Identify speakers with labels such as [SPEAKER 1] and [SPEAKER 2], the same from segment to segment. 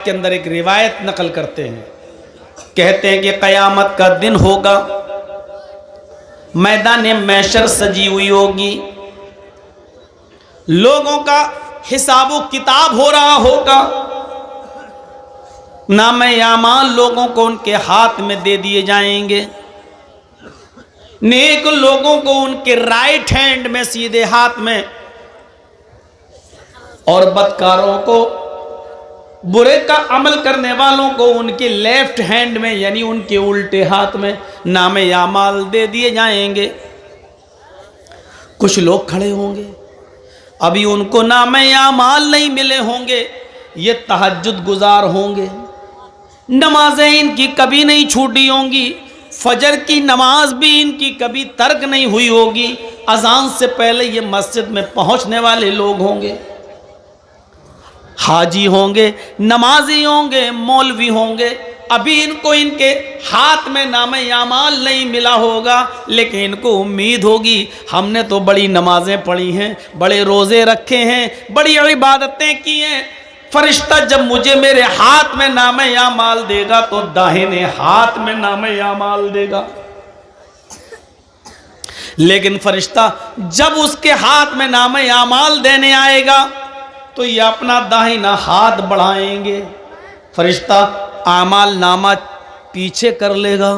[SPEAKER 1] के अंदर एक रिवायत नकल करते हैं, कहते हैं कि क़यामत का दिन होगा, मैदान महशर सजी हुई होगी, लोगों का हिसाब किताब हो रहा होगा, नाम-ए-आमाल लोगों को उनके हाथ में दे दिए जाएंगे, नेक लोगों को उनके राइट हैंड में सीधे हाथ में, और बदकारों को, बुरे का अमल करने वालों को उनके लेफ्ट हैंड में यानी उनके उल्टे हाथ में नाम-ए-आमाल दे दिए जाएंगे। कुछ लोग खड़े होंगे, अभी उनको नाम-ए-आमाल नहीं मिले होंगे, ये तहज्जुद गुजार होंगे, नमाजें इनकी कभी नहीं छूटी होंगी, फजर की नमाज भी इनकी कभी तर्क नहीं हुई होगी, अजान से पहले ये मस्जिद में पहुंचने वाले लोग होंगे, हाजी होंगे, नमाजी होंगे, मौलवी होंगे, अभी इनको इनके हाथ में नाम-ए-आमाल नहीं मिला होगा, लेकिन इनको उम्मीद होगी हमने तो बड़ी नमाजें पढ़ी हैं, बड़े रोज़े रखे हैं, बड़ी इबादतें की हैं, फरिश्ता जब मुझे मेरे हाथ में नाम-ए-आमाल देगा तो दाहिने हाथ में नाम-ए-आमाल देगा। लेकिन फरिश्ता जब उसके हाथ में नाम-ए-आमाल देने आएगा तो ये अपना दाहिना हाथ बढ़ाएंगे, फरिश्ता आमाल नामा पीछे कर लेगा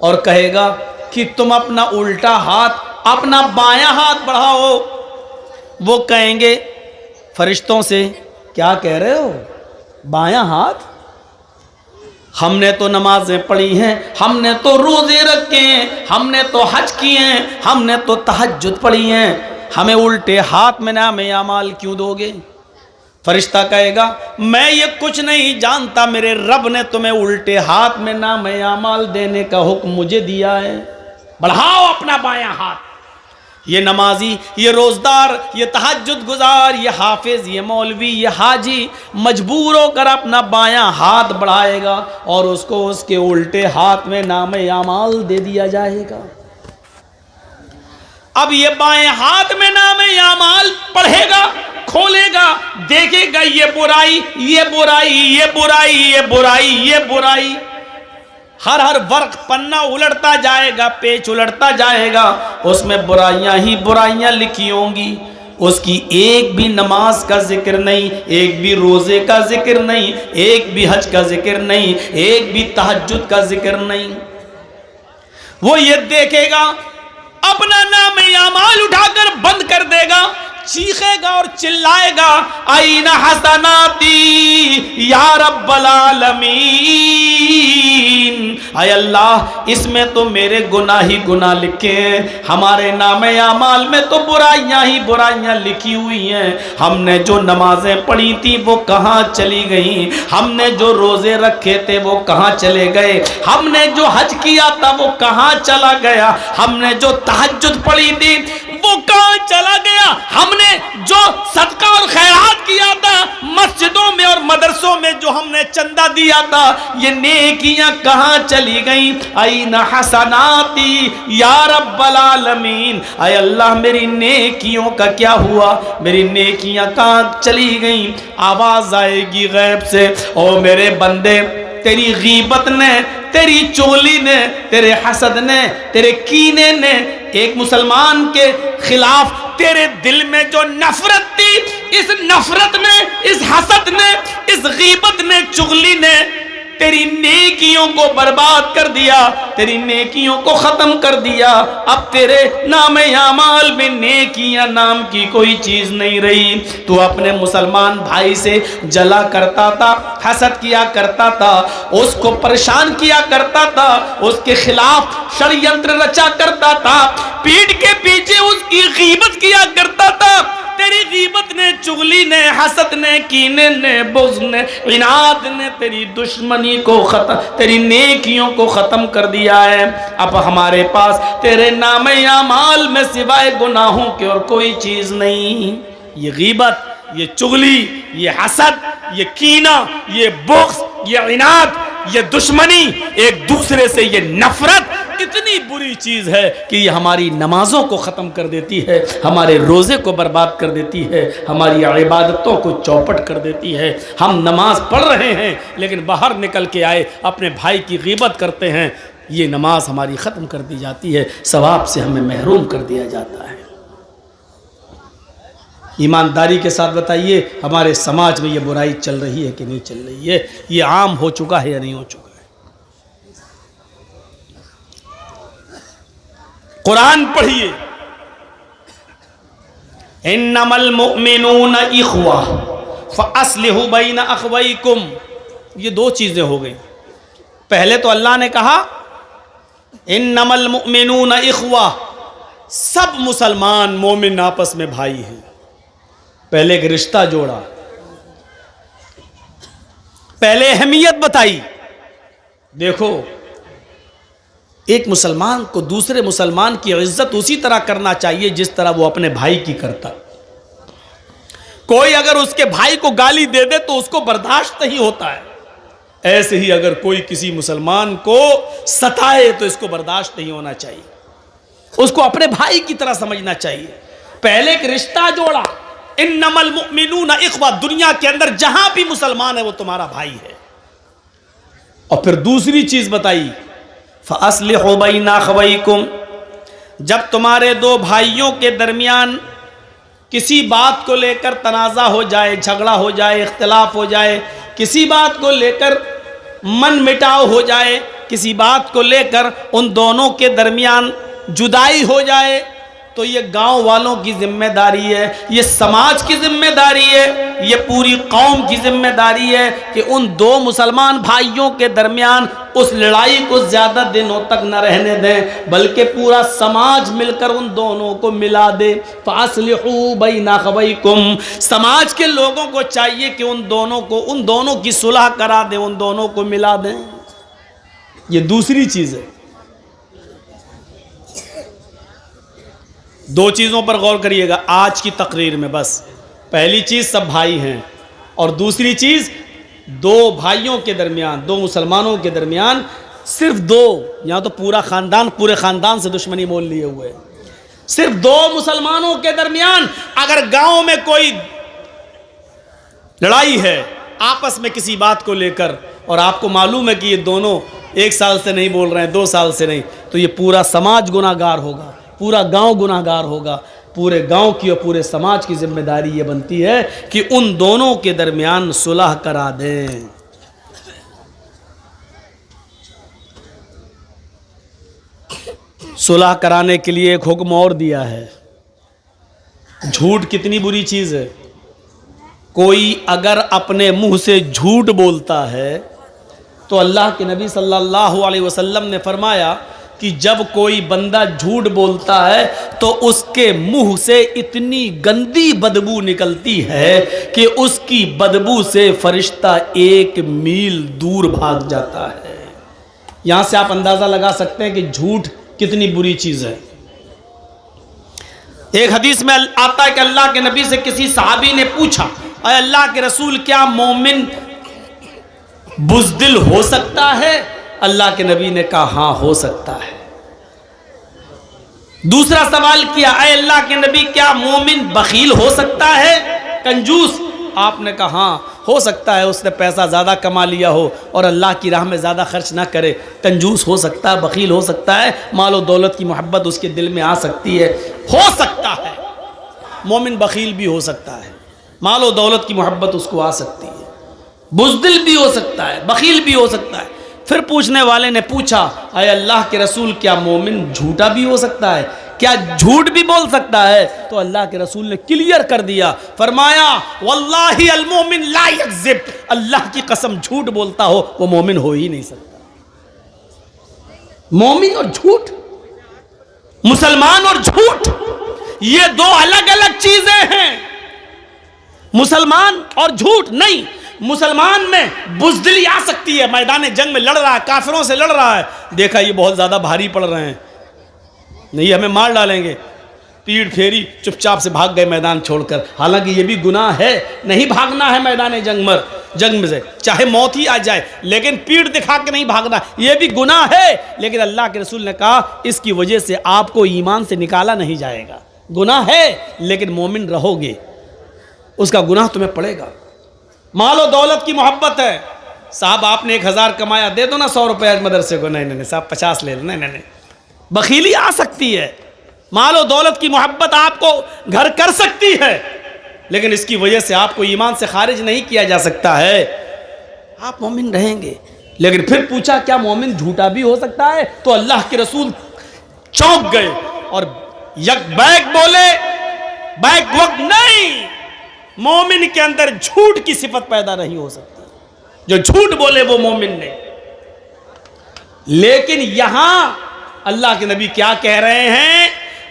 [SPEAKER 1] और कहेगा कि तुम अपना उल्टा हाथ, अपना बायां हाथ बढ़ाओ। वो कहेंगे फरिश्तों से, क्या कह रहे हो, बायां हाथ? हमने तो नमाजें पढ़ी हैं, हमने तो रोजे रखे हैं, हमने तो हज किए हैं, हमने तो तहज्जुद पढ़ी हैं, हमें उल्टे हाथ में नाम-ए-आमाल क्यों दोगे? फरिश्ता कहेगा मैं ये कुछ नहीं जानता, मेरे रब ने तुम्हें उल्टे हाथ में नाम-ए-आमाल देने का हुक्म मुझे दिया है, बढ़ाओ अपना बायां हाथ। ये नमाजी, ये रोजदार, ये तहज्जुद गुजार, ये हाफिज, ये मौलवी, ये हाजी मजबूर होकर अपना बायां हाथ बढ़ाएगा और उसको उसके उल्टे हाथ में नाम-ए-आमाल दे दिया जाएगा। अब ये बाएं हाथ में नाम-ए-आमाल पढ़ेगा, खोलेगा, देखेगा ये बुराई, ये बुराई, ये बुराई, ये बुराई, ये बुराई, हर वर्क पन्ना उलटता जाएगा, पेज उलटता जाएगा, उसमें बुराइयां ही बुराइयां लिखी होंगी, उसकी एक भी नमाज का जिक्र नहीं, एक भी रोजे का जिक्र नहीं, एक भी हज का जिक्र नहीं, एक भी तहज्जुद का जिक्र नहीं। वो ये देखेगा, अपना नाम-ए-आमाल उठाकर बंद कर देगा, चीखेगा और चिल्लाएगा आईना हसनाती या रब्बल आलमीन, आय अल्लाह इसमें तो मेरे गुनाह ही गुनाह लिखे हैं, हमारे नाम-ए-आमाल में तो बुराइयां ही बुराइयां लिखी हुई हैं, हमने जो नमाजें पढ़ी थी वो कहाँ चली गई, हमने जो रोजे रखे थे वो कहाँ चले गए, हमने जो हज किया था वो कहाँ चला गया, हमने जो तहज्जुद पढ़ी थी वो कहाँ चला गया, हमने जो सदका और खैरात किया था मस्जिदों में और मदरसों में, जो हमने चंदा दिया था, ये नेकियां कहाँ चली गई। आईना हसनाती या रब्बल आलमीन, आय अल्लाह मेरी नेकियों का क्या हुआ, मेरी नेकियां कहाँ चली गई। आवाज आएगी गैब से, ओ मेरे बंदे तेरी गीबत ने, तेरी चोली ने, तेरे हसद ने, तेरे कीने ने, एक मुसलमान के खिलाफ तेरे दिल में जो नफरत थी, इस नफरत ने, इस हसद ने, इस गीबत ने, चुगली ने तेरी नेकियों को बर्बाद कर दिया, तेरी नेकियों को खत्म कर दिया। अब तेरे नाम-ए-आमाल में नेकियां नाम की कोई चीज नहीं रही। तू अपने मुसलमान भाई से जला करता था, हसद किया करता था, उसको परेशान किया करता था, उसके खिलाफ षड्यंत्र रचा करता था, पीठ के पीछे उसकी गीबत किया करता था। तेरी गीबत ने, चुगली ने, हसद ने, कीने ने, बुग़्ज़ ने, इनाद ने तेरी दुश्मनी को खत्म, तेरी नेकियों को खत्म कर दिया है। अब हमारे पास तेरे नाम-ए-आमाल में सिवाय गुनाहों के और कोई चीज नहीं। ये गीबत, ये चुगली, ये हसद, ये कीना, ये बुग़्ज़, ये इनाद, ये दुश्मनी, एक दूसरे से ये नफरत इतनी इतनी बुरी चीज़ है कि ये हमारी नमाज़ों को ख़त्म कर देती है, हमारे रोज़े को बर्बाद कर देती है, हमारी इबादतों को चौपट कर देती है। हम नमाज पढ़ रहे हैं लेकिन बाहर निकल के आए अपने भाई की ग़ीबत करते हैं, ये नमाज हमारी ख़त्म कर दी जाती है, सवाब से हमें महरूम कर दिया जाता है। ईमानदारी के साथ बताइए हमारे समाज में ये बुराई चल रही है कि नहीं चल रही है? ये आम हो चुका है या नहीं हो चुका है? कुरान पढ़िए, इन्नमल मुअमिनून इख्वा फअस्लिहू बैना अखवैकुम। ये दो चीज़ें हो गई। पहले तो अल्लाह ने कहा इन्नमल मुअमिनून इख्वा, सब मुसलमान मोमिन आपस में भाई हैं। पहले एक रिश्ता जोड़ा, पहले अहमियत बताई। देखो, एक मुसलमान को दूसरे मुसलमान की इज्जत उसी तरह करना चाहिए जिस तरह वो अपने भाई की करता। कोई अगर उसके भाई को गाली दे दे तो उसको बर्दाश्त नहीं होता है, ऐसे ही अगर कोई किसी मुसलमान को सताए तो इसको बर्दाश्त नहीं होना चाहिए, उसको अपने भाई की तरह समझना चाहिए। पहले एक रिश्ता जोड़ा, इन्नमल मुअमिनून इख्वा, दुनिया के अंदर जहां भी मुसलमान है वो तुम्हारा भाई है। और फिर दूसरी चीज बताई, फअस्लिहू बैना अखवैकुम, जब तुम्हारे दो भाइयों के दरमियान किसी बात को लेकर तनाज़ा हो जाए, झगड़ा हो जाए, इख्तिलाफ हो जाए, किसी बात को लेकर मन मिटाव हो जाए, किसी बात को लेकर उन दोनों के दरमियान जुदाई हो जाए, तो ये गांव वालों की जिम्मेदारी है, ये समाज की जिम्मेदारी है, ये पूरी कौम की जिम्मेदारी है कि उन दो मुसलमान भाइयों के दरमियान उस लड़ाई को ज़्यादा दिनों तक न रहने दें, बल्कि पूरा समाज मिलकर उन दोनों को मिला दे। फ़अस्लिहू बैना अखवैकुम, समाज के लोगों को चाहिए कि उन दोनों की सुलह करा दें, उन दोनों को मिला दें। ये दूसरी चीज़ है। दो चीज़ों पर गौर करिएगा आज की तकरीर में। बस पहली चीज़ सब भाई हैं, और दूसरी चीज़ दो भाइयों के दरमियान, दो मुसलमानों के दरमियान, सिर्फ दो, यहाँ तो पूरा ख़ानदान, पूरे ख़ानदान से दुश्मनी मोल लिए हुए है, सिर्फ दो मुसलमानों के दरमियान अगर गांव में कोई लड़ाई है आपस में किसी बात को लेकर, और आपको मालूम है कि ये दोनों 1 साल से नहीं बोल रहे हैं, 2 साल से नहीं, तो ये पूरा समाज गुनाहगार होगा, पूरा गांव गुनाहगार होगा। पूरे गांव की और पूरे समाज की जिम्मेदारी ये बनती है कि उन दोनों के दरमियान सुलह करा दें। सुलह कराने के लिए एक हुक्म और दिया है। झूठ कितनी बुरी चीज़ है। कोई अगर अपने मुंह से झूठ बोलता है तो अल्लाह के नबी सल्लल्लाहु अलैहि वसल्लम ने फरमाया कि जब कोई बंदा झूठ बोलता है तो उसके मुंह से इतनी गंदी बदबू निकलती है कि उसकी बदबू से फरिश्ता 1 मील दूर भाग जाता है। यहां से आप अंदाजा लगा सकते हैं कि झूठ कितनी बुरी चीज है। एक हदीस में आता है कि अल्लाह के नबी से किसी सहाबी ने पूछा, अरे अल्लाह के रसूल, क्या मोमिन बुज़दिल हो सकता है? अल्लाह के नबी ने कहा हाँ हो सकता है। दूसरा सवाल किया, अरे अल्लाह के नबी, क्या मोमिन बखील हो सकता है, कंजूस? आपने कहा हाँ हो सकता है, उसने पैसा ज़्यादा कमा लिया हो और अल्लाह की राह में ज़्यादा खर्च ना करे, कंजूस हो सकता है, बखील हो सकता है, मालो दौलत की मोहब्बत उसके दिल में आ सकती है। हो सकता है मोमिन बखील भी हो सकता है, मालो दौलत की मोहब्बत उसको आ सकती है, बुज़दिल भी हो सकता है, बखील भी हो सकता है। फिर पूछने वाले ने पूछा, अरे अल्लाह के रसूल, क्या मोमिन झूठा भी हो सकता है, क्या झूठ भी बोल सकता है? तो अल्लाह के रसूल ने क्लियर कर दिया, फरमाया वल्लाही अल मोमिन ला यकज़िब, अल्लाह की कसम झूठ बोलता हो वो मोमिन हो ही नहीं सकता। मोमिन और झूठ, मुसलमान और झूठ, ये दो अलग अलग चीजें हैं। मुसलमान और झूठ नहीं, मुसलमान में बुज़दिली आ सकती है, मैदान जंग में लड़ रहा है, काफिरों से लड़ रहा है, देखा ये बहुत ज़्यादा भारी पड़ रहे हैं, नहीं हमें मार डालेंगे, पीठ फेरी, चुपचाप से भाग गए मैदान छोड़कर। हालांकि ये भी गुनाह है, नहीं भागना है मैदान जंग में, जंग में से, चाहे मौत ही आ जाए, लेकिन पीठ दिखा के नहीं भागना, यह भी गुनाह है। लेकिन अल्लाह के रसूल ने कहा इसकी वजह से आपको ईमान से निकाला नहीं जाएगा। गुनाह है लेकिन मोमिन रहोगे, उसका गुनाह तुम्हें पड़ेगा। मालो दौलत की मोहब्बत है, साहब आपने 1000 कमाया, दे दो ना 100 रुपये मदरसे को, नहीं नहीं साहब 50 ले लो, नहीं नहीं, बखीली आ सकती है। मालो दौलत की मोहब्बत आपको घर कर सकती है, लेकिन इसकी वजह से आपको ईमान से खारिज नहीं किया जा सकता है, आप मोमिन रहेंगे। लेकिन फिर पूछा क्या मोमिन झूठा भी हो सकता है? तो अल्लाह के रसूल चौंक गए और यक बैक बोले, बैक वक्त नहीं, मोमिन के अंदर झूठ की सिफत पैदा नहीं हो सकती, जो झूठ बोले वो मोमिन नहीं। लेकिन यहां अल्लाह के नबी क्या कह रहे हैं?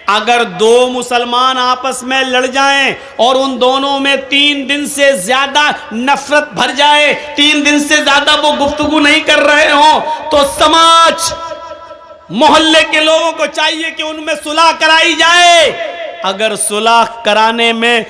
[SPEAKER 1] अगर दो मुसलमान आपस में लड़ जाएं और उन दोनों में 3 दिन से ज्यादा नफरत भर जाए, 3 दिन से ज्यादा वो गुफ्तगू नहीं कर रहे हो, तो समाज मोहल्ले के लोगों को चाहिए कि उनमें सुलह कराई जाए। अगर सुलह कराने में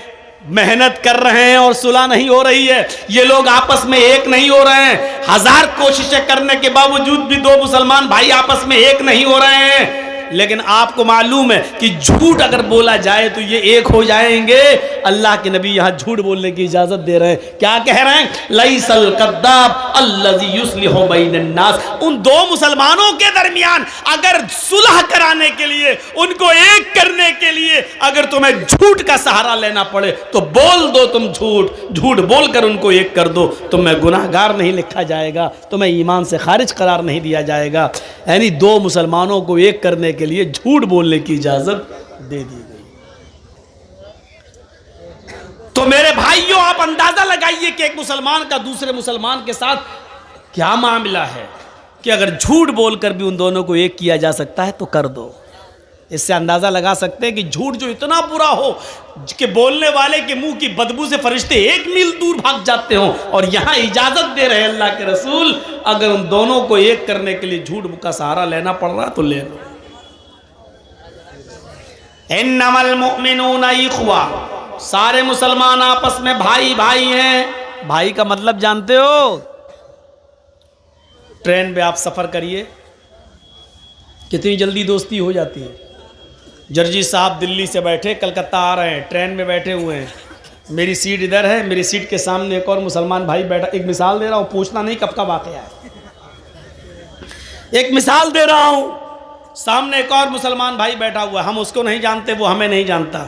[SPEAKER 1] मेहनत कर रहे हैं और सुलह नहीं हो रही है, ये लोग आपस में एक नहीं हो रहे हैं, 1000 कोशिशें करने के बावजूद भी 2 मुसलमान भाई आपस में एक नहीं हो रहे हैं, लेकिन आपको मालूम है कि झूठ अगर बोला जाए तो ये एक हो जाएंगे। अल्लाह के नबी यहां झूठ बोलने की इजाजत दे रहे हैं। क्या कह रहे हैं? लैसल कद्दाब अल्लज़ी युस्लिहु बैनन नास। उन 2 मुसलमानों के दरमियान अगर सुलह कराने के लिए, उनको एक करने के लिए अगर तुम्हें झूठ का सहारा लेना पड़े तो बोल दो, तुम झूठ बोलकर उनको एक कर दो, तुम्हें गुनाहगार नहीं लिखा जाएगा, तुम्हें ईमान से खारिज करार नहीं दिया जाएगा। यानी 2 मुसलमानों को एक करने के लिए झूठ बोलने की इजाजत दे दी गई। तो मेरे भाइयों, आप अंदाजा लगाइए कि एक मुसलमान का दूसरे मुसलमान के साथ क्या मामला है कि अगर झूठ बोलकर भी उन दोनों को एक किया जा सकता है तो कर दो। इससे अंदाजा लगा सकते हैं कि झूठ जो इतना बुरा हो कि बोलने वाले के मुंह की बदबू से फरिश्ते 1 मील दूर भाग जाते हो, और यहां इजाजत दे रहे हैं अल्लाह के रसूल, अगर उन दोनों को एक करने के लिए झूठ का सहारा लेना पड़ रहा तो ले लो। इन्नमल मुमिनूना इख्वा, सारे मुसलमान आपस में भाई भाई हैं। भाई का मतलब जानते हो? ट्रेन में आप सफर करिए, कितनी जल्दी दोस्ती हो जाती है। जर्जी साहब दिल्ली से बैठे कलकत्ता आ रहे हैं, ट्रेन में बैठे हुए हैं, मेरी सीट इधर है, मेरी सीट के सामने एक और मुसलमान भाई बैठा। एक मिसाल दे रहा हूँ, पूछना नहीं कब का वाकया है, एक मिसाल दे रहा हूँ। सामने एक और मुसलमान भाई बैठा हुआ, हम उसको नहीं जानते, वो हमें नहीं जानता।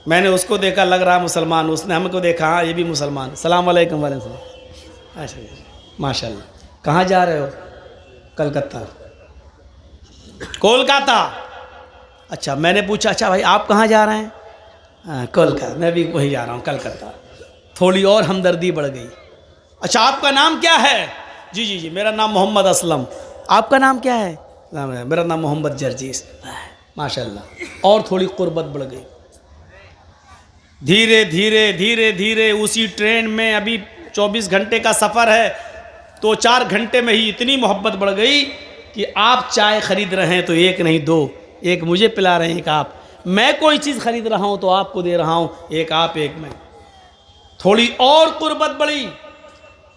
[SPEAKER 1] मैंने उसको देखा, लग रहा मुसलमान, उसने हमको देखा, हाँ ये भी मुसलमान। सलाम वालेकुम। वालेकुम। अच्छा माशाल्लाह। कहाँ जा रहे हो? कलकत्ता। कोलकाता। अच्छा, मैंने पूछा अच्छा भाई आप कहाँ जा रहे हैं? हाँ कोलकाता। मैं भी वहीं जा रहा हूँ, कलकत्ता। थोड़ी और हमदर्दी बढ़ गई। अच्छा आपका नाम क्या है? जी जी जी मेरा नाम मोहम्मद असलम। आपका नाम क्या है? मेरा नाम मोहम्मद जर्जीस। माशाल्लाह। और थोड़ी कुर्बत बढ़ गई। धीरे धीरे धीरे धीरे उसी ट्रेन में, अभी 24 घंटे का सफ़र है, तो 4 घंटे में ही इतनी मोहब्बत बढ़ गई कि आप चाय खरीद रहे हैं तो एक नहीं 2, एक मुझे पिला रहे हैं, एक आप। मैं कोई चीज़ खरीद रहा हूँ तो आपको दे रहा हूँ, एक आप एक मैं। थोड़ी और कुर्बत बढ़ी।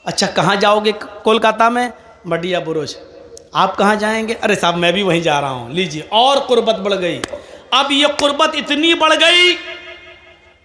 [SPEAKER 1] अच्छा कहाँ जाओगे? कोलकाता में मडिया बुरुज। आप कहाँ जाएंगे? अरे साहब मैं भी वहीं जा रहा हूँ। लीजिए, और कुर्बत बढ़ गई। अब ये कुर्बत इतनी बढ़ गई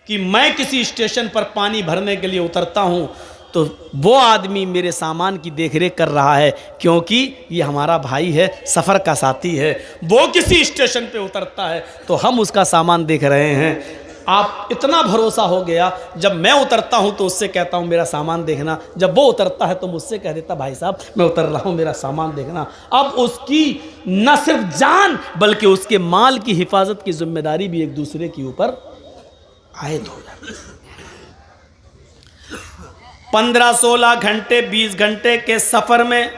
[SPEAKER 1] कि मैं किसी स्टेशन पर पानी भरने के लिए उतरता हूँ तो वो आदमी मेरे सामान की देखरेख कर रहा है, क्योंकि ये हमारा भाई है, सफ़र का साथी है। वो किसी स्टेशन पे उतरता है तो हम उसका सामान देख रहे हैं। आप इतना भरोसा हो गया, जब मैं उतरता हूं तो उससे कहता हूं मेरा सामान देखना, जब वो उतरता है तो मुझसे कह देता भाई साहब मैं उतर रहा हूं मेरा सामान देखना। अब उसकी न सिर्फ जान बल्कि उसके माल की हिफाजत की जिम्मेदारी भी एक दूसरे के ऊपर आयद हो जाती है। 15-16 घंटे 20 घंटे के सफ़र में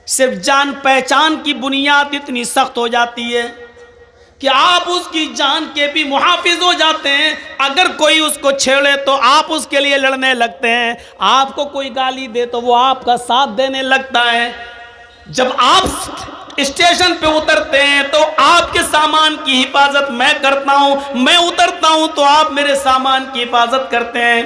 [SPEAKER 1] सिर्फ जान पहचान की बुनियाद इतनी सख्त हो जाती है कि आप उसकी जान के भी मुहाफिज हो जाते हैं। अगर कोई उसको छेड़े तो आप उसके लिए लड़ने लगते हैं, आपको कोई गाली दे तो वो आपका साथ देने लगता है। जब आप स्टेशन पे उतरते हैं तो आपके सामान की हिफाजत मैं करता हूं, मैं उतरता हूं तो आप मेरे सामान की हिफाजत करते हैं।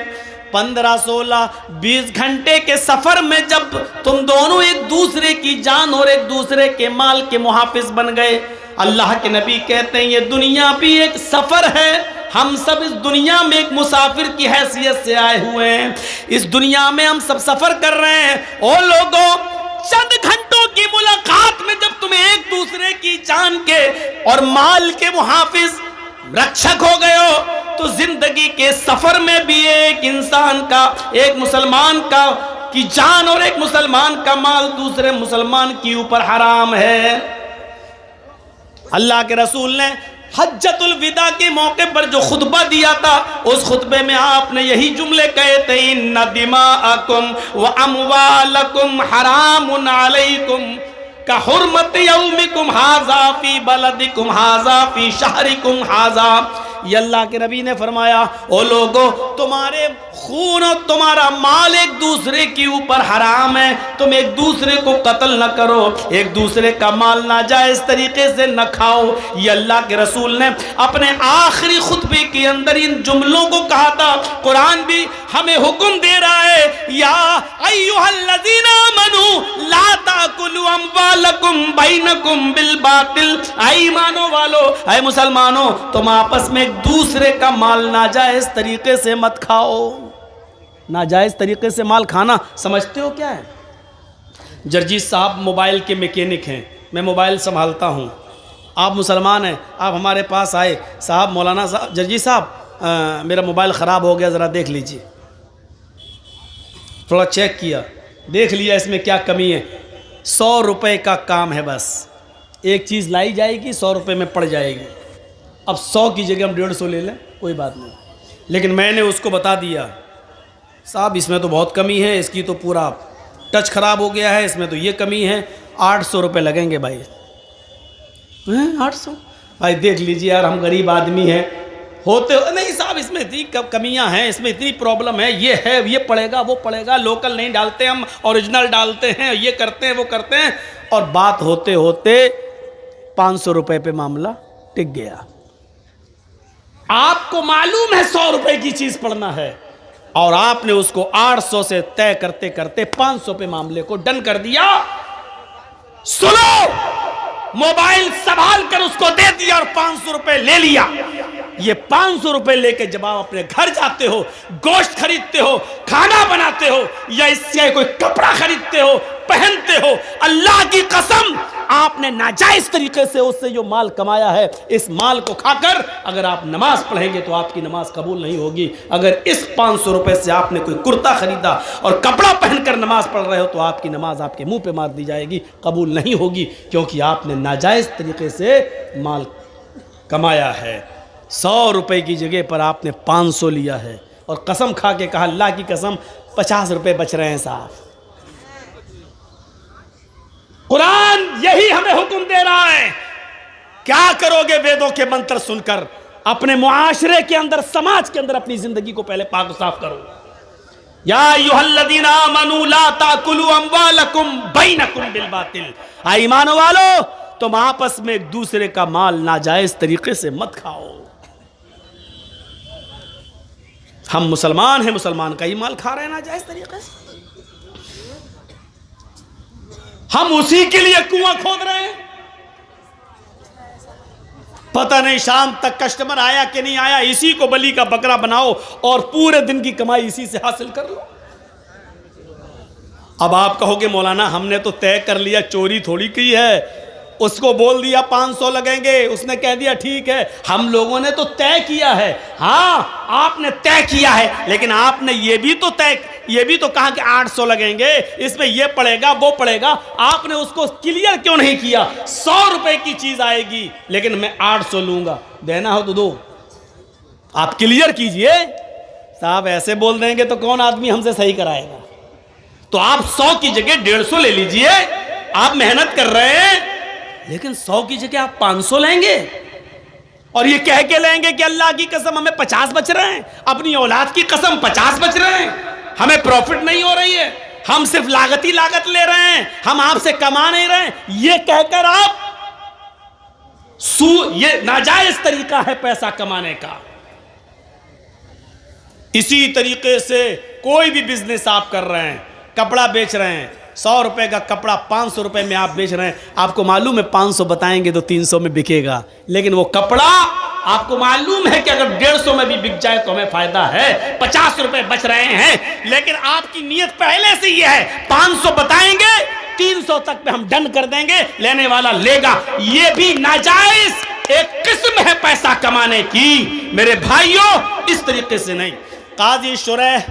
[SPEAKER 1] 15, 16, 20 घंटे के सफर में जब तुम दोनों एक दूसरे की जान और एक दूसरे के माल के मुहाफिज बन गए, अल्लाह के नबी कहते हैं ये दुनिया भी एक सफर है, हम सब इस दुनिया में एक मुसाफिर की हैसियत से आए हुए हैं, इस दुनिया में हम सब सफर कर रहे हैं। ओ लोगों, चंद घंटों की मुलाकात में जब तुम एक दूसरे की जान के और माल के मुहाफिज रक्षक हो गए हो, तो जिंदगी के सफर में भी एक इंसान का, एक मुसलमान का की जान और एक मुसलमान का माल दूसरे मुसलमान के ऊपर हराम है। अल्लाह के रसूल ने हज्जतुल विदा के मौके पर जो खुतबा दिया था, उस खुतबे में आपने यही जुमले कहे थे, इन्ना दिमाअकुम व अमवालकुम हरामुन अलैकुम का हुर्मत यौमिकुम हाजा फी बलदिकुम हाजा फी शहरिकुम हाजा। ये अल्लाह के नबी ने फरमाया, ओ लोगों, तुम्हारे खून और तुम्हारा माल एक दूसरे के ऊपर हराम है, तुम एक दूसरे को कत्ल न करो, एक दूसरे का माल नाजायज तरीके से न खाओ। ये अल्लाह के रसूल ने अपने आखिरी खुतबे के अंदर इन जुमलों को कहा था। कुरान भी हमें हुक्म दे रहा है, या अय्युहल्लज़ीना आमनू ला ताकुलू अम्वालकुम बैनकुम बिल बातिल। ऐ ईमानो वालो, ऐ मुसलमानों, तुम आपस में एक दूसरे का माल नाजायज तरीके से मत खाओ। नाजायज तरीके से माल खाना समझते हो क्या है? जर्जीत साहब मोबाइल के मैकेनिक हैं, मैं मोबाइल संभालता हूं, आप मुसलमान हैं, आप हमारे पास आए, साहब मौलाना साहब, जर्जीत साहब मेरा मोबाइल ख़राब हो गया, ज़रा देख लीजिए। थोड़ा चेक किया, देख लिया इसमें क्या कमी है। 100 रुपये का काम है, बस एक चीज़ लाई जाएगी, 100 रुपये में पड़ जाएगी। अब 100 की जगह हम 150 ले लें, कोई बात नहीं, लेकिन मैंने उसको बता दिया, साहब इसमें तो बहुत कमी है, इसकी तो पूरा टच ख़राब हो गया है, इसमें तो ये कमी है, 800 रुपये लगेंगे भाई। हैं 800? भाई देख लीजिए यार, हम गरीब आदमी हैं, होते नहीं साहब, इसमें इतनी कमियां हैं, इसमें इतनी प्रॉब्लम है, ये है, ये पड़ेगा, वो पड़ेगा, लोकल नहीं डालते हम, ओरिजिनल डालते हैं, ये करते हैं, वो करते हैं, और बात होते होते 500 रुपये पे मामला टिक गया। आपको मालूम है 100 रुपए की चीज पड़ना है, और आपने उसको 800 से तय करते करते 500 पे मामले को डन कर दिया। सुनो, मोबाइल संभाल कर उसको दे दिया और 500 रुपए ले लिया। ये 500 रुपए लेके जब आप अपने घर जाते हो, गोश्त खरीदते हो, खाना बनाते हो, या इससे कोई कपड़ा खरीदते हो, पहनते हो, अल्लाह की कसम, आपने नाजायज तरीके से उससे जो माल कमाया है, इस माल को खाकर अगर आप नमाज पढ़ेंगे तो आपकी नमाज कबूल नहीं होगी। अगर इस 500 रुपए से आपने कोई कुर्ता खरीदा और कपड़ा पहनकर नमाज पढ़ रहे हो, तो आपकी नमाज आपके मुंह पे मार दी जाएगी, कबूल नहीं होगी, क्योंकि आपने नाजायज तरीके से माल कमाया है। 100 रुपए की जगह पर आपने 500 लिया है, और कसम खा के कहा, अल्लाह की कसम 50 रुपए बच रहे हैं साहब। कुरान यही हमें हुक्म दे रहा है। क्या करोगे वेदों के मंत्र सुनकर? अपने मुआशरे के अंदर, समाज के अंदर अपनी जिंदगी को पहले पाक साफ करो। या अय्युहल्लज़ीना आमनू ला ताकुलू अम्वालकुम बैनकुम बिल बातिल। आ ईमान वालो, तुम आपस में एक दूसरे का माल नाजायज तरीके से मत खाओ। हम मुसलमान हैं, मुसलमान का ही माल खा रहे हैं नाजायज तरीके से, हम उसी के लिए कुआं खोद रहे हैं। पता नहीं शाम तक कस्टमर आया कि नहीं आया, इसी को बलि का बकरा बनाओ और पूरे दिन की कमाई इसी से हासिल कर लो। अब आप कहोगे मौलाना हमने तो तय कर लिया, चोरी थोड़ी की है, उसको बोल दिया 500 लगेंगे, उसने कह दिया ठीक है। हम लोगों ने तो तय किया है। हाँ, आपने तय किया है, लेकिन आपने ये भी तो कहा कि 800 लगेंगे, इसमें ये पड़ेगा, वो पड़ेगा। आपने उसको क्लियर क्यों नहीं किया? 100 रुपए की चीज आएगी, लेकिन मैं 800 लूंगा, देना हो तो दो। आप क्लियर कीजिए साहब, ऐसे बोल देंगे तो कौन आदमी हमसे सही कराएगा? तो आप 100 की जगह 150 ले लीजिए। आप मेहनत कर रहे हैं, लेकिन 100 की जगह आप 500 लेंगे, और ये कह के लेंगे कि अल्लाह की कसम हमें 50 बच रहे हैं, अपनी औलाद की कसम 50 बच रहे हैं, हमें प्रॉफिट नहीं हो रही है, हम सिर्फ लागत ही लागत ले रहे हैं, हम आपसे कमा नहीं रहे हैं। ये कहकर आप ये नाजायज तरीका है पैसा कमाने का। इसी तरीके से कोई भी बिजनेस आप कर रहे हैं, कपड़ा बेच रहे हैं, 100 रुपए का कपड़ा 500 रुपए में आप बेच रहे हैं, आपको मालूम है 500 बताएंगे तो 300 में बिकेगा, लेकिन वो कपड़ा आपको मालूम है कि अगर 150 में भी बिक जाए तो हमें फायदा है, 50 रुपए बच रहे हैं, लेकिन आपकी नीयत पहले से ये है 500 बताएंगे 300 तक पे हम डन कर देंगे, लेने वाला लेगा। ये भी नाजायज एक किस्म है पैसा कमाने की मेरे भाइयों, इस तरीके से नहीं। काजी शुरैह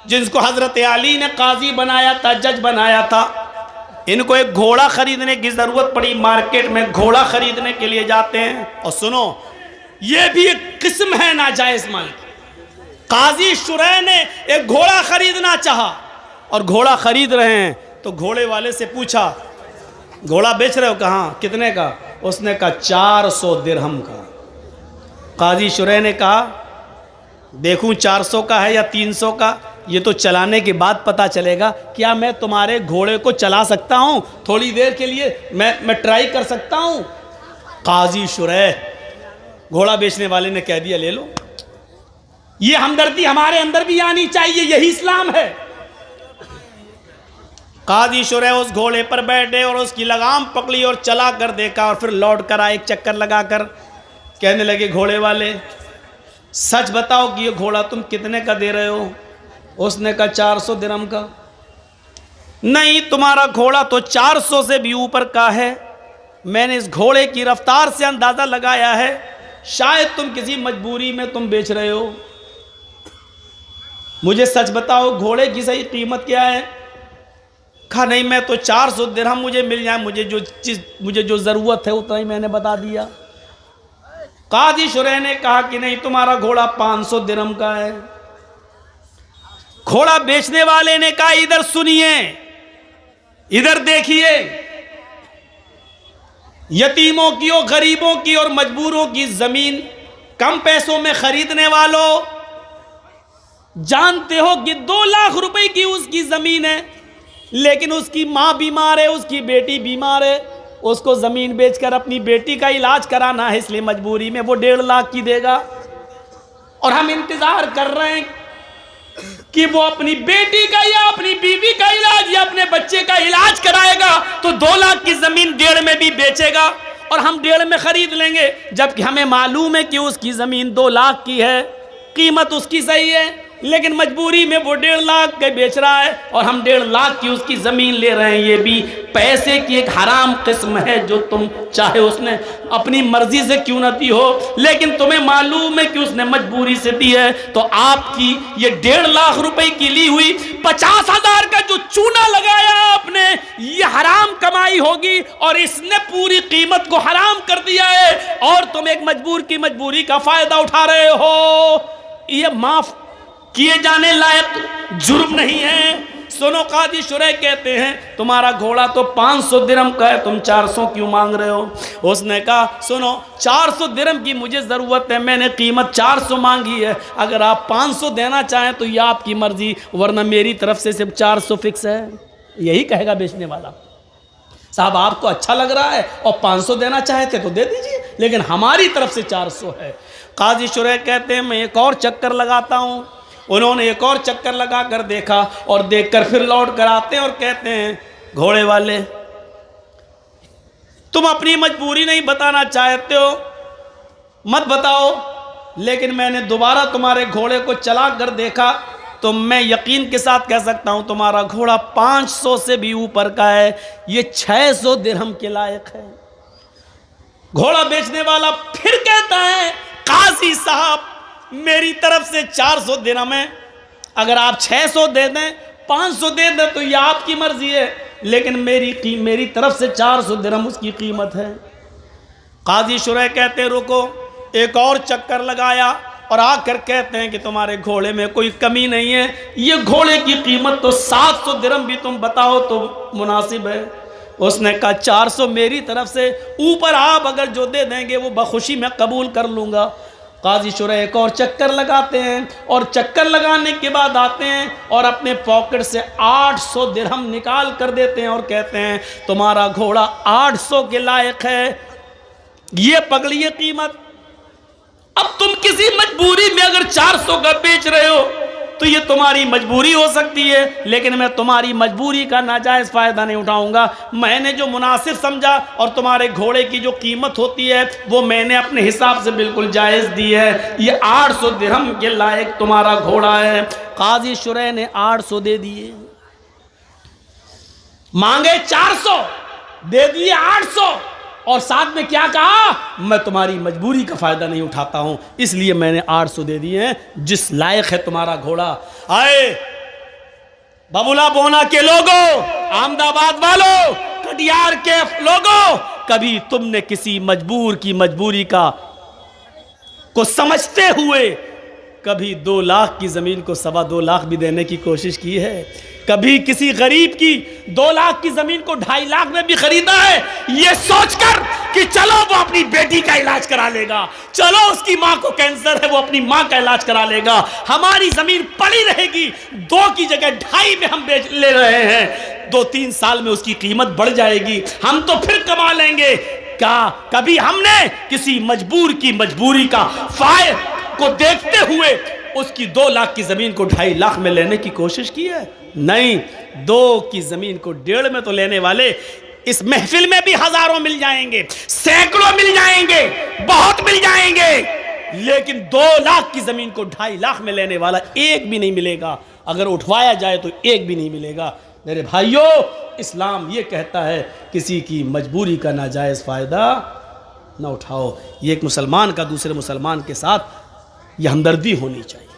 [SPEAKER 1] जिनको हजरत अली ने काजी बनाया था, जज बनाया था, इनको एक घोड़ा खरीदने की जरूरत पड़ी, मार्केट में घोड़ा खरीदने के लिए जाते हैं। और सुनो, ये भी एक किस्म है नाजायज माल। काजी शुरैह ने एक घोड़ा खरीदना चाहा और घोड़ा खरीद रहे हैं तो घोड़े वाले से पूछा, घोड़ा बेच रहे हो कहाँ, कितने का? उसने कहा 400 दिरहम का। काजी शुरैह ने कहा देखूं 400 का है या 300 का, ये तो चलाने के बाद पता चलेगा। क्या मैं तुम्हारे घोड़े को चला सकता हूं थोड़ी देर के लिए? मैं ट्राई कर सकता हूं? काजी शुरैह, घोड़ा बेचने वाले ने कह दिया ले लो। ये हमदर्दी हमारे अंदर भी आनी चाहिए, यही इस्लाम है। काजी शुरैह उस घोड़े पर बैठे और उसकी लगाम पकड़ी और चला कर देखा और फिर लौट कर आए, एक चक्कर लगाकर कहने लगे घोड़े वाले, सच बताओ कि ये घोड़ा तुम कितने का दे रहे हो? उसने कहा 400 दिरहम का। नहीं, तुम्हारा घोड़ा तो 400 से भी ऊपर का है। मैंने इस घोड़े की रफ्तार से अंदाजा लगाया है, शायद तुम किसी मजबूरी में तुम बेच रहे हो। मुझे सच बताओ घोड़े की सही कीमत क्या है? कहा नहीं, मैं तो 400 दिरहम मुझे मिल जाए, मुझे जो जरूरत है उतना ही मैंने बता दिया। काजी शुरैह ने कहा कि नहीं, तुम्हारा घोड़ा 500 दिरहम का है। घोड़ा बेचने वाले ने कहा इधर सुनिए, इधर देखिए, यतीमों की और गरीबों की और मजबूरों की जमीन कम पैसों में खरीदने वालों, जानते हो कि 2 लाख रुपए की उसकी जमीन है, लेकिन उसकी मां बीमार है, उसकी बेटी बीमार है, उसको जमीन बेचकर अपनी बेटी का इलाज कराना है, इसलिए मजबूरी में वो 1.5 लाख की देगा। और हम इंतजार कर रहे हैं कि वो अपनी बेटी का या अपनी बीवी का इलाज या अपने बच्चे का इलाज कराएगा तो 2 लाख की जमीन 1.5 में भी बेचेगा और हम 1.5 में खरीद लेंगे, जबकि हमें मालूम है कि उसकी जमीन 2 लाख की है, कीमत उसकी सही है, लेकिन मजबूरी में वो 1.5 लाख के बेच रहा है और हम 1.5 लाख की उसकी जमीन ले रहे हैं। ये भी पैसे की एक हराम किस्म है जो तुम चाहे उसने अपनी मर्जी से क्यों न दी हो, लेकिन तुम्हें मालूम है कि उसने मजबूरी से दी है, तो आपकी ये 1.5 लाख रुपए की ली हुई 50,000 का जो चूना लगाया आपने, ये हराम कमाई होगी और इसने पूरी कीमत को हराम कर दिया है और तुम एक मजबूर की मजबूरी का फायदा उठा रहे हो। ये माफ किए जाने लायक जुर्म नहीं है। सुनो, काजी शुरैह कहते हैं तुम्हारा घोड़ा तो 500 दिरहम का है, तुम 400 क्यों मांग रहे हो? उसने कहा सुनो, 400 दिरहम की मुझे ज़रूरत है, मैंने कीमत 400 मांगी है, अगर आप 500 देना चाहें तो यह आपकी मर्जी, वरना मेरी तरफ से सिर्फ 400 फिक्स है। यही कहेगा बेचने वाला। साहब आपको अच्छा लग रहा है और 500 देना चाहते तो दे दीजिए, लेकिन हमारी तरफ से 400 है। काजी शुरैह कहते हैं मैं एक और चक्कर लगाता हूँ। उन्होंने एक और चक्कर लगा कर देखा और देखकर फिर लौट कर आते हैं और कहते हैं घोड़े वाले, तुम अपनी मजबूरी नहीं बताना चाहते हो, मत बताओ, लेकिन मैंने दोबारा तुम्हारे घोड़े को चला कर देखा तो मैं यकीन के साथ कह सकता हूं तुम्हारा घोड़ा 500 से भी ऊपर का है, ये 600 दिरहम के लायक है। घोड़ा बेचने वाला फिर कहता है काजी साहब मेरी तरफ से 400 दिरहम है, अगर आप 600 दे दें 500 दे दें तो ये आपकी मर्जी है, लेकिन मेरी तरफ से 400 दिरहम उसकी कीमत है। काजी शुरैह कहते रुको, एक और चक्कर लगाया और आकर कहते हैं कि तुम्हारे घोड़े में कोई कमी नहीं है, ये घोड़े की कीमत तो 700 दिरहम भी तुम बताओ तो मुनासिब है। उसने कहा 400 मेरी तरफ से, ऊपर आप अगर जो दे देंगे वो बखुशी मैं कबूल कर लूँगा। काजी शुरैह एक और चक्कर लगाते हैं और चक्कर लगाने के बाद आते हैं और अपने पॉकेट से 800 दिरहम निकाल कर देते हैं और कहते हैं तुम्हारा घोड़ा 800 के लायक है, ये पकड़िए कीमत। अब तुम किसी मजबूरी में अगर 400 का बेच रहे हो तो ये तुम्हारी मजबूरी हो सकती है, लेकिन मैं तुम्हारी मजबूरी का नाजायज फायदा नहीं उठाऊंगा। मैंने जो मुनासिब समझा और तुम्हारे घोड़े की जो कीमत होती है वो मैंने अपने हिसाब से बिल्कुल जायज दी है। ये 800 दिरहम के लायक तुम्हारा घोड़ा है। काजी शुरैह ने 800 दे दिए, मांगे 400, दे दिए 800, और साथ में क्या कहा, मैं तुम्हारी मजबूरी का फायदा नहीं उठाता हूं, इसलिए मैंने 800 दे दिए हैं, जिस लायक है तुम्हारा घोड़ा। आए बबुला बोना के लोगों, अहमदाबाद वालों, कटियार के लोगों, कभी तुमने किसी मजबूर की मजबूरी को समझते हुए कभी 2 लाख की जमीन को 2.25 लाख भी देने की कोशिश की है? कभी किसी गरीब की 2 लाख की जमीन को 2.5 लाख में भी खरीदा है, ये सोचकर कि चलो वो अपनी बेटी का इलाज करा लेगा, चलो उसकी मां को कैंसर है वो अपनी मां का इलाज करा लेगा, हमारी जमीन पड़ी रहेगी, 2 की जगह 2.5 में हम बेच ले रहे हैं, 2-3 साल में उसकी कीमत बढ़ जाएगी, हम तो फिर कमा लेंगे। क्या कभी हमने किसी मजबूर की मजबूरी का फायदा को देखते हुए उसकी 2 लाख की जमीन को 2.5 लाख में लेने की कोशिश की है? नहीं। 2 की जमीन को 1.5 में तो लेने वाले इस महफिल में भी हजारों मिल जाएंगे, सैकड़ों मिल जाएंगे, बहुत मिल जाएंगे, लेकिन 2 लाख की जमीन को 2.5 लाख में लेने वाला एक भी नहीं मिलेगा। अगर उठवाया जाए तो एक भी नहीं मिलेगा। मेरे भाइयों, इस्लाम ये कहता है किसी की मजबूरी का नाजायज फायदा ना उठाओ। ये एक मुसलमान का दूसरे मुसलमान के साथ ये हमदर्दी होनी चाहिए।